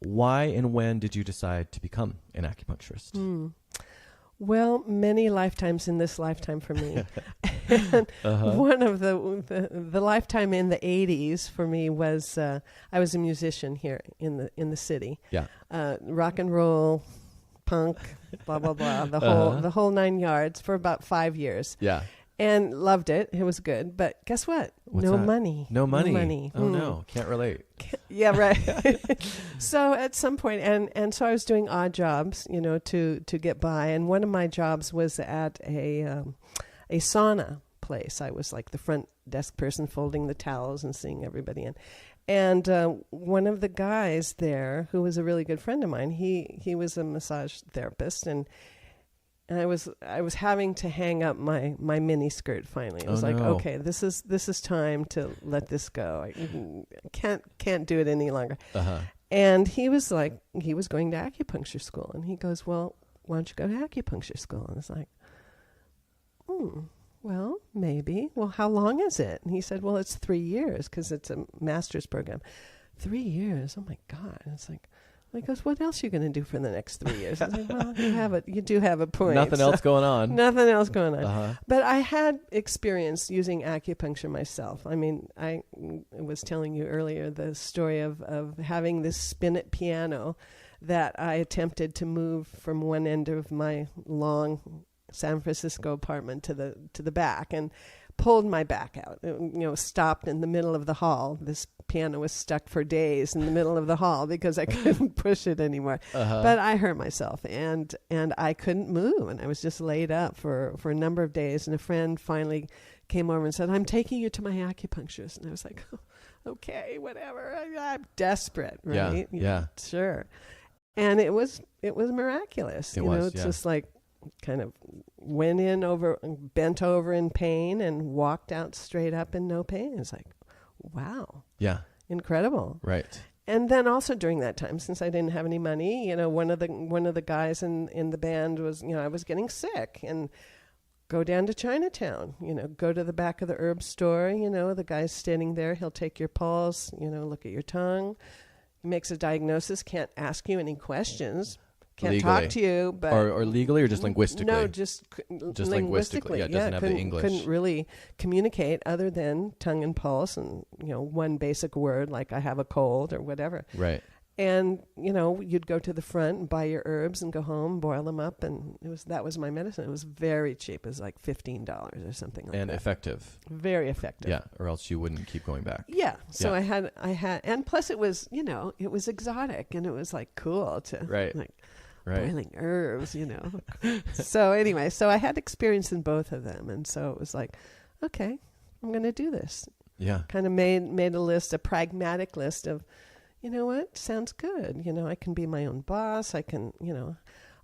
Why and when did you decide to become an acupuncturist? Well, many lifetimes in this lifetime for me. And one of the lifetime in the 80s for me was I was a musician here in the city. Yeah. Rock and roll, punk, blah blah blah, the whole 9 yards for about 5 years. Yeah. And loved it. It was good. But guess what? What's no that? money. No money. No money. Oh no, can't relate. Yeah, right. So at some point, and so I was doing odd jobs, to get by. And one of my jobs was at a sauna place. I was like the front desk person, folding the towels and seeing everybody in. And one of the guys there, who was a really good friend of mine, he was a massage therapist, and I was having to hang up my mini skirt finally. I was okay, this is time to let this go. I can't do it any longer. And he was like, he was going to acupuncture school, and he goes, well, why don't you go to acupuncture school? And I was like, well, maybe. Well, how long is it? And he said, well, it's 3 years because it's a master's program. 3 years? Oh my God. And it's like, he goes, what else are you going to do for the next 3 years? I was like, well, you do have a point. Nothing else going on. Nothing else going on. But I had experience using acupuncture myself. I mean, I was telling you earlier the story of having this spinet piano that I attempted to move from one end of my long San Francisco apartment to the back, and pulled my back out. Stopped in the middle of the hall. This piano was stuck for days in the middle of the hall because I couldn't push it anymore. But I hurt myself, and I couldn't move, and I was just laid up for a number of days. And a friend finally came over and said, "I'm taking you to my acupuncturist." And I was like, oh, "Okay, whatever. I'm desperate, right? Yeah. Sure." And it was miraculous. It's just like kind of went in bent over in pain and walked out straight up in no pain. It's like, wow. Yeah. Incredible. Right. And then also during that time, since I didn't have any money, one of the guys in the band was, I was getting sick, and go down to Chinatown, go to the back of the herb store, the guy's standing there, he'll take your pulse, look at your tongue, he makes a diagnosis, can't ask you any questions. Can't legally. Talk to you, but or legally, or just linguistically? No, just linguistically. Yeah, it doesn't have the English. Couldn't really communicate other than tongue and pulse, and one basic word like "I have a cold" or whatever. Right. And you'd go to the front and buy your herbs and go home, boil them up, and that was my medicine. It was very cheap. It was like $15 or something like that. And effective. Very effective. Yeah, or else you wouldn't keep going back. Yeah. So I had, and plus it was, it was exotic, and it was like cool to boiling herbs, So anyway, so I had experience in both of them. And so it was like, okay, I'm going to do this. Yeah. Kind of made a list, a pragmatic list of, what, sounds good. I can be my own boss. I can,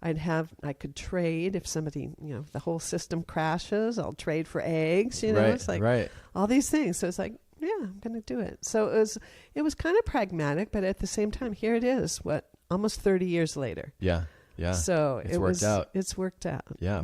I could trade if somebody, if the whole system crashes, I'll trade for eggs, it's like all these things. So it's like, yeah, I'm going to do it. So it was kind of pragmatic, but at the same time, here it is, almost 30 years later. Yeah. Yeah. So it's worked out. It's worked out. Yeah.